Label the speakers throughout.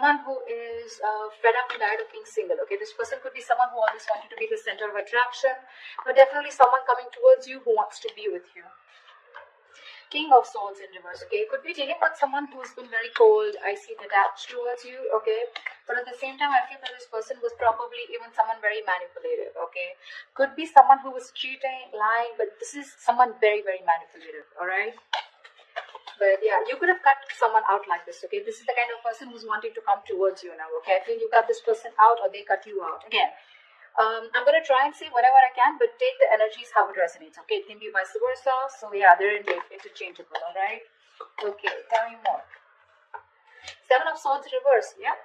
Speaker 1: someone who is fed up and tired of being single. Okay, this person could be someone who always wanted to be the center of attraction, but definitely someone coming towards you who wants to be with you. King of Swords in reverse. Okay, could be dealing with someone who's been very cold, icy, detached towards you. Okay, but at the same time, I feel that this person was probably even someone very manipulative. Okay, could be someone who was cheating, lying, but this is someone very, very manipulative. All right. But yeah, you could have cut someone out like this. Okay, this is the kind of person who's wanting to come towards you now. Okay, I feel you cut this person out or they cut you out. Again, I'm going to try and say whatever I can, but take the energies how it resonates. Okay, it can be vice versa. So yeah, they're interchangeable. All right. Okay, tell me more. Seven of Swords reverse. Yeah.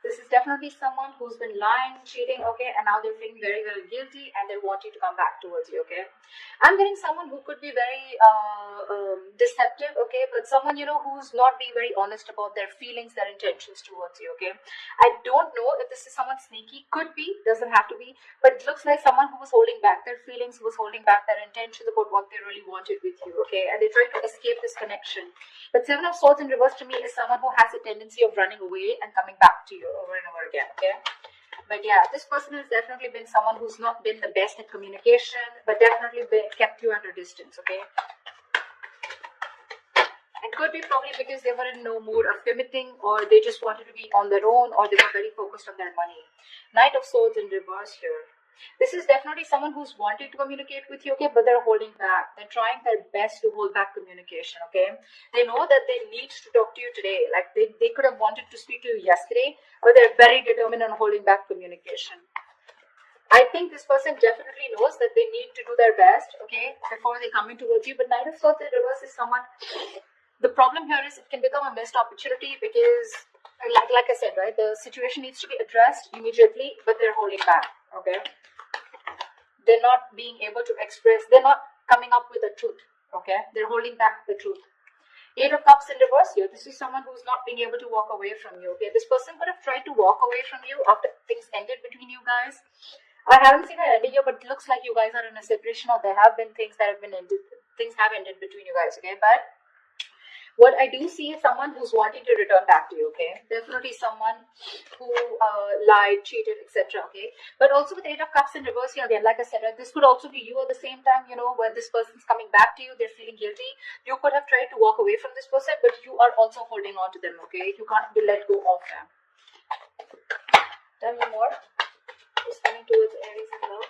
Speaker 1: This is definitely someone who's been lying, cheating, okay, and now they're feeling very, very guilty and they're wanting to come back towards you, okay. I'm getting someone who could be very deceptive, okay, but someone, you know, who's not being very honest about their feelings, their intentions towards you, okay. I don't know if this is someone sneaky, could be, doesn't have to be, but it looks like someone who was holding back their feelings, who was holding back their intentions about what they really wanted with you, okay, and they try to escape this connection. But Seven of Swords in reverse to me is someone who has a tendency of running away and coming back to you over and over again, okay. But yeah, this person has definitely been someone who's not been the best at communication, but definitely kept you at a distance, okay. And could be probably because they were in no mood of committing, or they just wanted to be on their own, or they were very focused on their money. Knight of Swords in reverse here. This is definitely someone who's wanted to communicate with you, okay, but they're holding back. They're trying their best to hold back communication, okay. They know that they need to talk to you today. Like they could have wanted to speak to you yesterday, but they're very determined on holding back communication. I think this person definitely knows that they need to do their best, okay, before they come in towards you. But Knight of Swords in reverse is someone, the problem here is it can become a missed opportunity because, like I said, right, the situation needs to be addressed immediately, but they're holding back, okay. They're not being able to express, they're not coming up with the truth, okay. They're holding back the truth. Eight of Cups in reverse here. This is someone who's not being able to walk away from you, okay. This person could have tried to walk away from you after things ended between you guys. I haven't seen an ending here, but it looks like you guys are in a separation, or there have been things that have been ended, things have ended between you guys, okay. But what I do see is someone who's wanting to return back to you, okay. Definitely someone who lied, cheated, etc., okay. But also with Eight of Cups in reverse here again, like I said, right, this could also be you at the same time, you know, where this person's coming back to you, they're feeling guilty. You could have tried to walk away from this person, but you are also holding on to them, okay. You can't be let go of them. Tell me more. Who's coming towards Aries in love?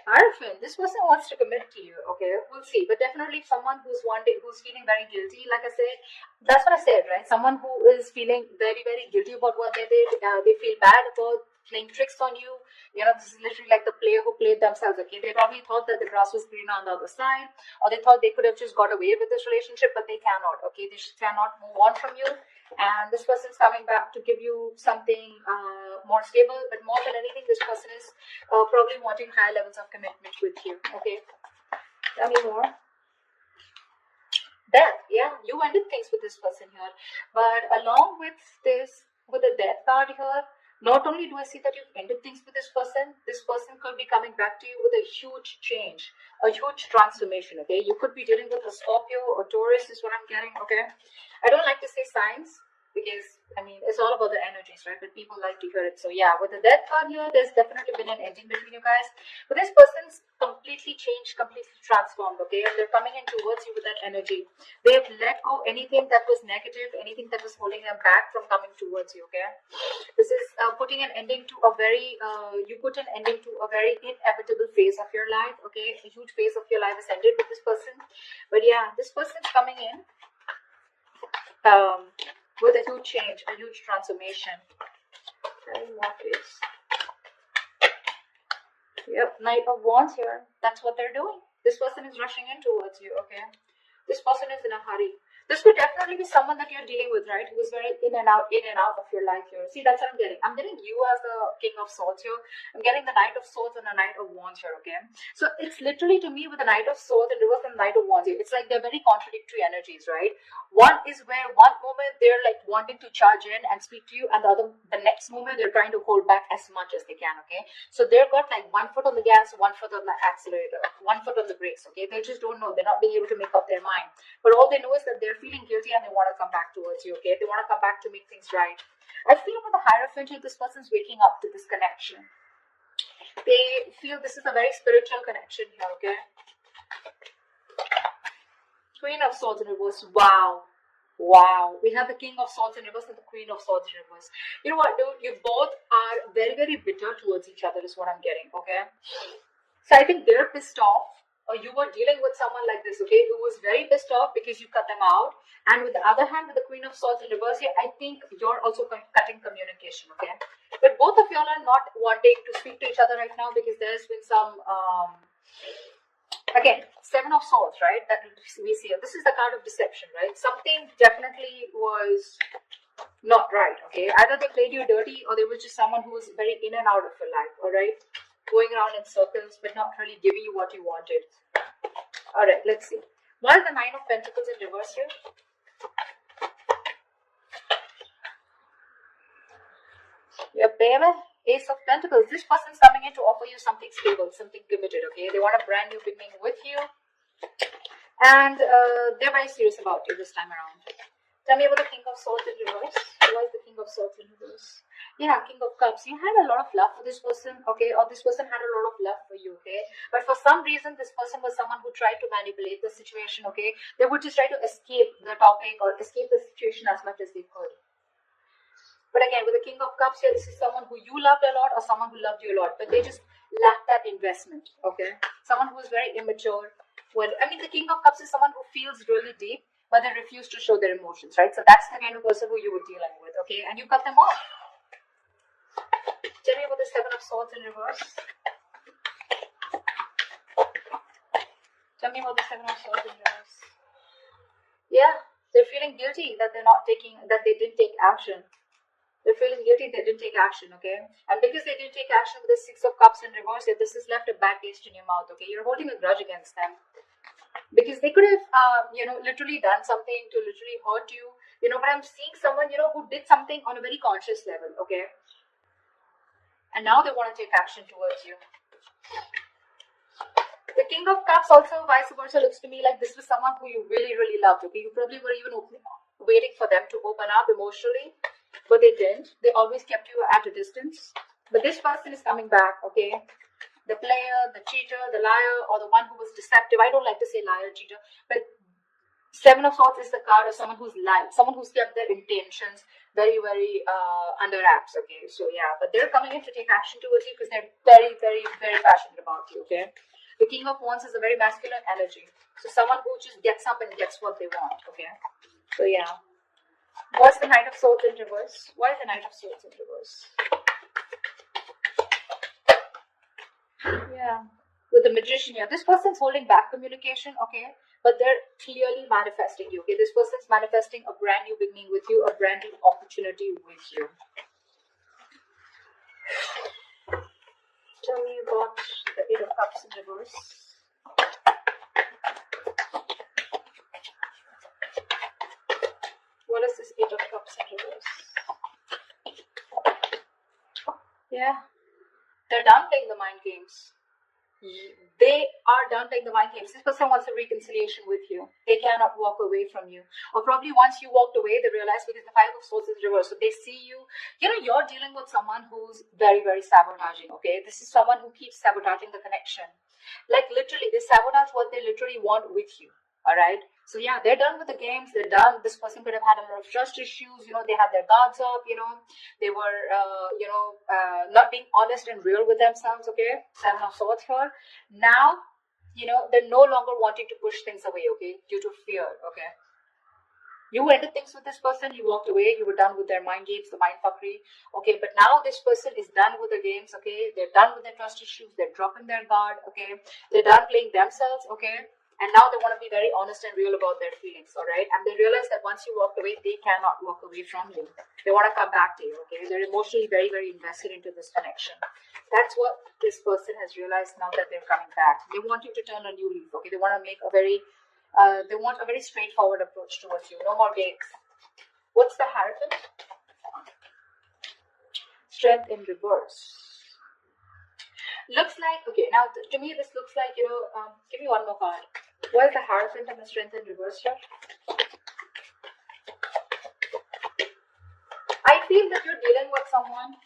Speaker 1: Hierophant, this person wants to commit to you, okay, we'll see, but definitely someone who's feeling very guilty, like I said, that's what I said, right, someone who is feeling very, very guilty about what they did, they feel bad about playing tricks on you, you know, this is literally like the player who played themselves, okay, they probably thought that the grass was greener on the other side, or they thought they could have just got away with this relationship, but they cannot, okay, they just cannot move on from you, and this person's coming back to give you something more stable, but more than anything, this person is probably wanting high levels of commitment with you, okay. Tell me more. Death, yeah, you ended things with this person here, but along with this, with the Death card here, not only do I see that you've ended things with this person could be coming back to you with a huge change, a huge transformation, okay. You could be dealing with a Scorpio or Taurus is what I'm getting, okay. I don't like to say signs because, I mean, it's all about the energies, right, but people like to hear it. So yeah, with the Death card here, there's definitely been an ending between you guys, but this person's completely changed, completely transformed, okay, and they're coming in towards you with that energy. They've let go anything that was negative, anything that was holding them back from coming towards you, okay. This is putting an ending to a very, you put an ending to a very inevitable phase of your life, okay. A huge phase of your life is ended with this person, but yeah, this person's coming in with a huge change, a huge transformation. Very more please. Yep, Knight of Wands here. That's what they're doing. This person is rushing in towards you, okay. This person is in a hurry. This could definitely be someone that you're dealing with, right? Who is very in and out of your life here. See, that's what I'm getting. I'm getting you as the King of Swords here. I'm getting the Knight of Swords and the Knight of Wands here, okay? So it's literally to me with the Knight of Swords and reverse and the Knight of Wands here. It's like they're very contradictory energies, right? One is where one moment they're like wanting to charge in and speak to you, and the next moment they're trying to hold back as much as they can, okay? So they've got like one foot on the gas, one foot on the accelerator, one foot on the brakes, okay? They just don't know. They're not being able to make up their mind. But all they know is that they're feeling guilty and they want to come back towards you, okay? They want to come back to make things right. I feel with the Hierophant here, this person's waking up to this connection. They feel this is a very spiritual connection here, okay? Queen of Swords in reverse. Wow. Wow. We have the King of Swords in reverse and the Queen of Swords in reverse. You know what, dude? You both are very, very bitter towards each other is what I'm getting, okay? So I think they're pissed off, or you were dealing with someone like this, okay, who was very pissed off because you cut them out. And with the other hand, with the Queen of Swords in reverse here, I think you're also cutting communication, okay? But both of y'all are not wanting to speak to each other right now because there's been some... Again, Seven of Swords, right? That we see here. This is the card of deception, right? Something definitely was not right, okay? Either they played you dirty or they were just someone who was very in and out of your life, all right? Going around in circles but not really giving you what you wanted. All right, let's see. What is the Nine of Pentacles in reverse here? Yeah, baby. Ace of Pentacles. This person's coming in to offer you something stable, something committed, okay? They want a brand new beginning with you. And they're very serious about you this time around. Tell me about the King of Swords in reverse. Why is the King of Swords in reverse? Yeah, King of Cups. You had a lot of love for this person, okay? Or this person had a lot of love for you, okay? But for some reason, this person was someone who tried to manipulate the situation, okay? They would just try to escape the topic or escape the situation as much as they could. But again, with the King of Cups here, this is someone who you loved a lot or someone who loved you a lot. But they just lacked that investment, okay? Someone who is very immature. Well, I mean, the King of Cups is someone who feels really deep, but they refuse to show their emotions, right? So that's the kind of person who you were dealing with, okay? And you cut them off. Tell me about the Seven of Swords in reverse. Tell me about the Seven of Swords in reverse. Yeah, they're feeling guilty that they didn't take action. They're feeling guilty they didn't take action, okay? And because they didn't take action with the Six of Cups in reverse, this has left a bad taste in your mouth, okay? You're holding a grudge against them. Because they could have, literally done something to literally hurt you. But I'm seeing someone, who did something on a very conscious level, okay? And now they want to take action towards you. The King of Cups also, vice versa, looks to me like this was someone who you really, really loved, okay? You probably were even waiting for them to open up emotionally. But they didn't. They always kept you at a distance. But this person is coming back, okay? The player, the cheater, the liar, or the one who was deceptive. I don't like to say liar, cheater. But Seven of Swords is the card of someone who's lied. Someone who's kept their intentions very, very under wraps, okay? So, yeah. But they're coming in to take action towards you because they're very, very, very passionate about you, okay? The King of Wands is a very masculine energy. So, someone who just gets up and gets what they want, okay? So, yeah. What's the Knight of Swords in reverse? Why is the Knight of Swords in reverse? Yeah. With the Magician here. This person's holding back communication, okay? But they're clearly manifesting you, okay? This person's manifesting a brand new beginning with you, a brand new opportunity with you. Tell me about the Eight of Cups in reverse. What is this Eight of Cups in reverse? Yeah. They're done playing the mind games. They are done playing the mind games. This person wants a reconciliation with you. They cannot walk away from you. Or probably once you walked away, they realize because the Five of Swords is reversed. So they see you. You're dealing with someone who's very, very sabotaging, okay? This is someone who keeps sabotaging the connection. Like literally, they sabotage what they literally want with you. All right. So yeah, they're done with the games. They're done. This person could have had a lot of trust issues. They had their guards up. They were, not being honest and real with themselves. Okay. Seven of Swords here. Now, they're no longer wanting to push things away. Okay, due to fear. Okay. You ended things with this person. You walked away. You were done with their mind games, the mind fuckery. Okay, but now this person is done with the games. Okay, they're done with their trust issues. They're dropping their guard. Okay, they're done playing themselves. Okay. And now they want to be very honest and real about their feelings, all right? And they realize that once you walk away, they cannot walk away from you. They want to come back to you, okay? They're emotionally very, very invested into this connection. That's what this person has realized now that they're coming back. They want you to turn a new leaf, okay? They want to make a very, straightforward approach towards you. No more games. What's the Hierophant? Strength in reverse. Looks like, okay, now to me this looks like, give me one more card. What is the Hierophant and the Strength in reverse here? feel that you're dealing with someone.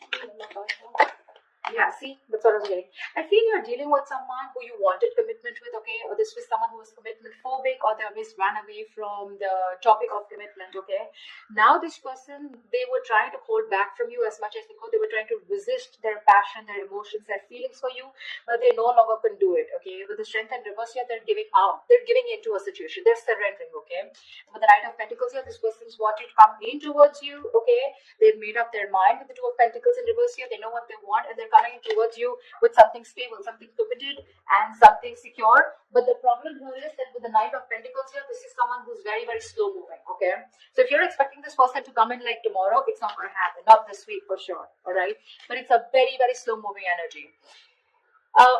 Speaker 1: Yeah, see, that's what I was getting. I feel you're dealing with someone who you wanted commitment with, okay? Or this was someone who was commitment phobic, or they always ran away from the topic of commitment, okay? Now this person, they were trying to hold back from you as much as they could. They were trying to resist their passion, their emotions, their feelings for you, but they no longer can do it, okay? With the strength and reverse here, they're giving out. They're giving into a situation. They're surrendering, okay? With the Knight of Pentacles here, this person's wanting to come in towards you, okay? They've made up their mind with the Two of Pentacles in reverse here. They know what they want, and they're coming towards you with something stable, something committed, and something secure. But the problem here is that with the Knight of Pentacles here, this is someone who's very, very slow moving, okay? So if you're expecting this person to come in like tomorrow, it's not going to happen. Not this week for sure, all right? But it's a very, very slow moving energy.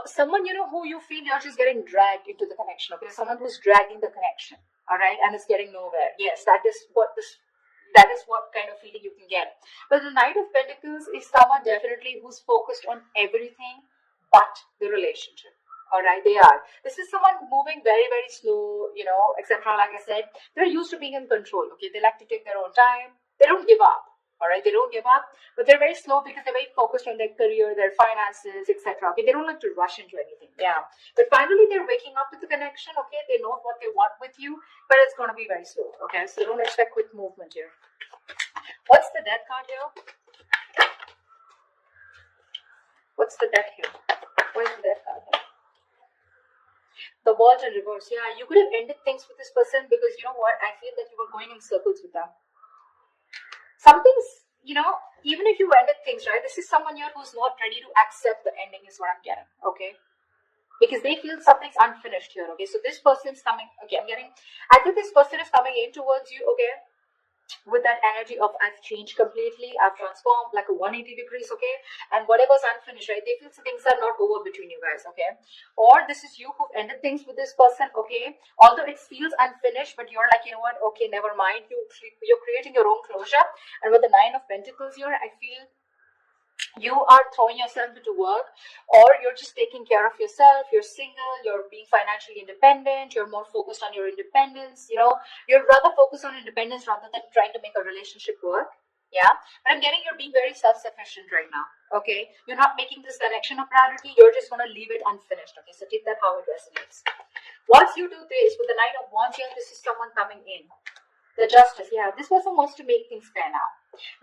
Speaker 1: Someone, you know, who you feel you're just getting dragged into the connection, okay? Someone who's dragging the connection, all right? And it's getting nowhere. Yes, that is what kind of feeling you can get. But the Knight of Pentacles is someone definitely who's focused on everything but the relationship. All right, they are. This is someone moving very, very slow, you know, etc. Like I said, they're used to being in control. Okay, they like to take their own time. They don't give up. All right, they don't give up, but they're very slow because they're very focused on their career, their finances, etc. Okay, they don't like to rush into anything. Yeah, but finally they're waking up to the connection. Okay, they know what they want with you, but it's going to be very slow. Okay, so don't expect quick movement here. What's the death card here? What's the death here? Where's the death card here? The World in reverse. Yeah, you could have ended things with this person because you know what? I feel that you were going in circles with them. Something's, you know, even if you ended things, right? This is someone here who's not ready to accept the ending is what I'm getting, okay? Because they feel something's unfinished here, okay? So this person's coming, okay, I think this person is coming in towards you, okay? With that energy of I've changed completely, I've transformed like a 180 degrees, okay? And whatever's unfinished, right? They feel things are not over between you guys, okay? Or this is you who ended things with this person, okay? Although it feels unfinished, but you're like, you know what? Okay, never mind. You're creating your own closure. And with the Nine of Pentacles here, I feel you are throwing yourself into work, or you're just taking care of yourself. You're single, you're being financially independent, you're more focused on your independence, you know, you'd rather focus on independence rather than trying to make a relationship work. Yeah, but I'm getting you're being very self-sufficient right now, okay? You're not making this connection a priority, you're just going to leave it unfinished, okay? So take that how it resonates. Once you do this with the Knight of Wands here, this is someone coming in. The Justice, yeah, this person wants to make things fair now.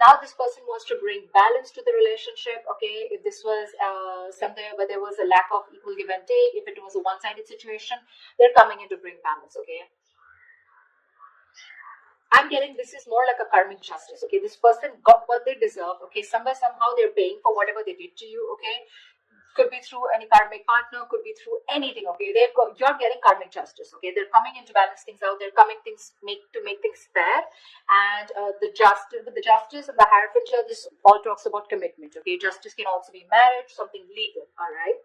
Speaker 1: Now this person wants to bring balance to the relationship, okay? If this was somewhere where there was a lack of equal give and take, if it was a one-sided situation, they're coming in to bring balance, okay? I'm getting this is more like a karmic justice, okay? This person got what they deserve, okay? Somewhere, somehow they're paying for whatever they did to you, okay? Could be through any karmic partner, could be through anything, okay? You're getting karmic justice, okay? They're coming in to balance things out. They're coming to make things fair. And the justice and the Hierophant here, this all talks about commitment, okay? Justice can also be marriage, something legal, all right?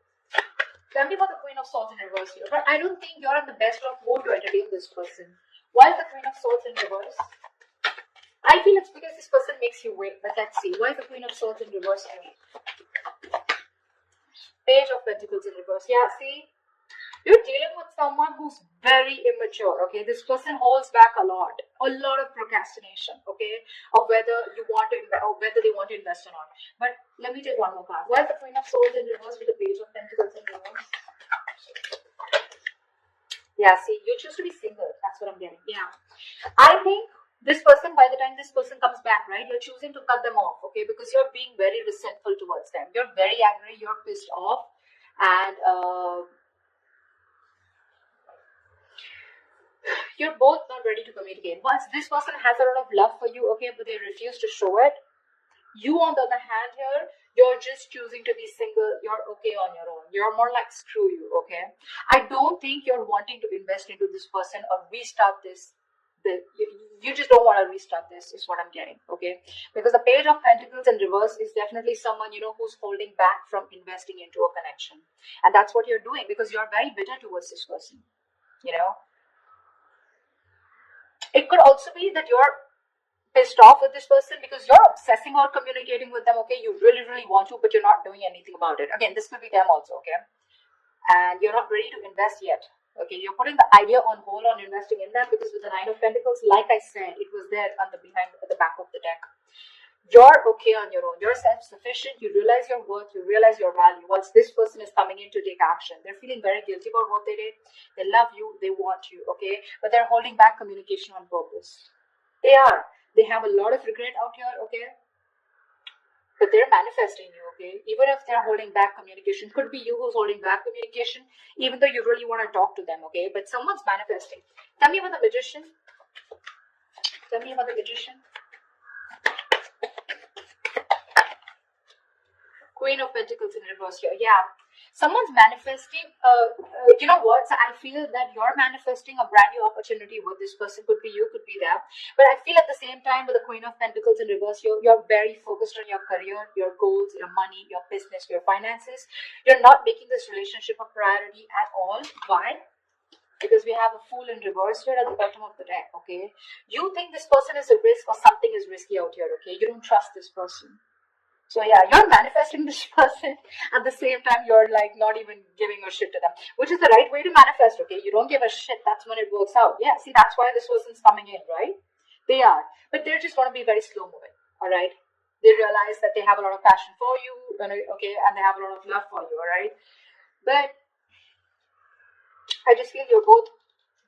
Speaker 1: Tell me about the Queen of Swords in reverse here. But I don't think you're in the best of mood to entertain this person. Why is the Queen of Swords in reverse? I feel it's because this person makes you wait. But let's see. Why is the Queen of Swords in reverse here? Page of Pentacles in reverse. Yeah, see? You're dealing with someone who's very immature, okay? This person holds back a lot of procrastination, okay? Of whether you want to invest, or whether they want to invest or not. But let me take one more card. Why is the Queen of Swords in reverse with the Page of Pentacles in reverse? Yeah, see, you choose to be single. That's what I'm getting. Yeah. I think this person, by the time this person comes back, right, you're choosing to cut them off, okay? Because you're being very resentful towards them. You're very angry. You're pissed off. And you're both not ready to communicate. Once this person has a lot of love for you, okay, but they refuse to show it. You, on the other hand here, you're just choosing to be single. You're okay on your own. You're more like screw you, okay? I don't think you're wanting to invest into this person or restart this. You just don't want to restart this is what I'm getting, okay? Because the Page of Pentacles in reverse is definitely someone, you know, who's holding back from investing into a connection. And that's what you're doing because you're very bitter towards this person, you know? It could also be that you're pissed off with this person because you're obsessing or communicating with them, okay? You really, really want to, but you're not doing anything about it. Again, this could be them also, okay? And you're not ready to invest yet. Okay, you're putting the idea on hold on investing in that because with the Nine of Pentacles, like I said, it was there on the back of the deck. You're okay on your own. You're self-sufficient. You realize your worth. You realize your value. Once this person is coming in to take action, they're feeling very guilty about what they did. They love you. They want you, okay? But they're holding back communication on purpose. They are. They have a lot of regret out here, okay? But they're manifesting you, okay? Even if they're holding back communication, could be you who's holding back communication, even though you really want to talk to them, okay? But someone's manifesting. Tell me about the magician. Tell me about the magician. Queen of Pentacles in reverse here. Yeah. Someone's manifesting, you know what? So I feel that you're manifesting a brand new opportunity with this person. Could be you, could be them. But I feel at the same time with the Queen of Pentacles in reverse, you're very focused on your career, your goals, your money, your business, your finances. You're not making this relationship a priority at all. Why? Because we have a Fool in reverse here at the bottom of the deck, okay? You think this person is a risk or something is risky out here, okay? You don't trust this person. So yeah, you're manifesting this person. At the same time, you're like not even giving a shit to them, which is the right way to manifest, okay? You don't give a shit. That's when it works out. Yeah, see, that's why this person's coming in, right? They are. But they're just going to be very slow moving, all right? They realize that they have a lot of passion for you, okay, and they have a lot of love for you, all right? But I just feel you're both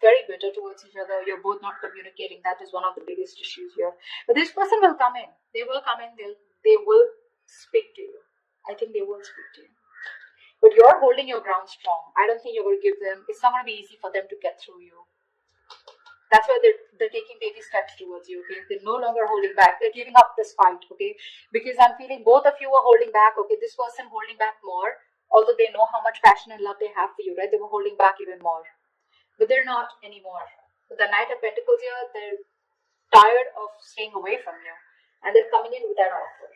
Speaker 1: very bitter towards each other. You're both not communicating. That is one of the biggest issues here. But this person will come in. They will come in. They will speak to you. I think they will speak to you. But you're holding your ground strong. I don't think you're going to give them. It's not going to be easy for them to get through you. That's why they're taking baby steps towards you, okay? They're no longer holding back. They're giving up this fight, okay? Because I'm feeling both of you are holding back, okay? This person holding back more, although they know how much passion and love they have for you, right? They were holding back even more. But they're not anymore. With the Knight of Pentacles here, they're tired of staying away from you. And they're coming in with that offer.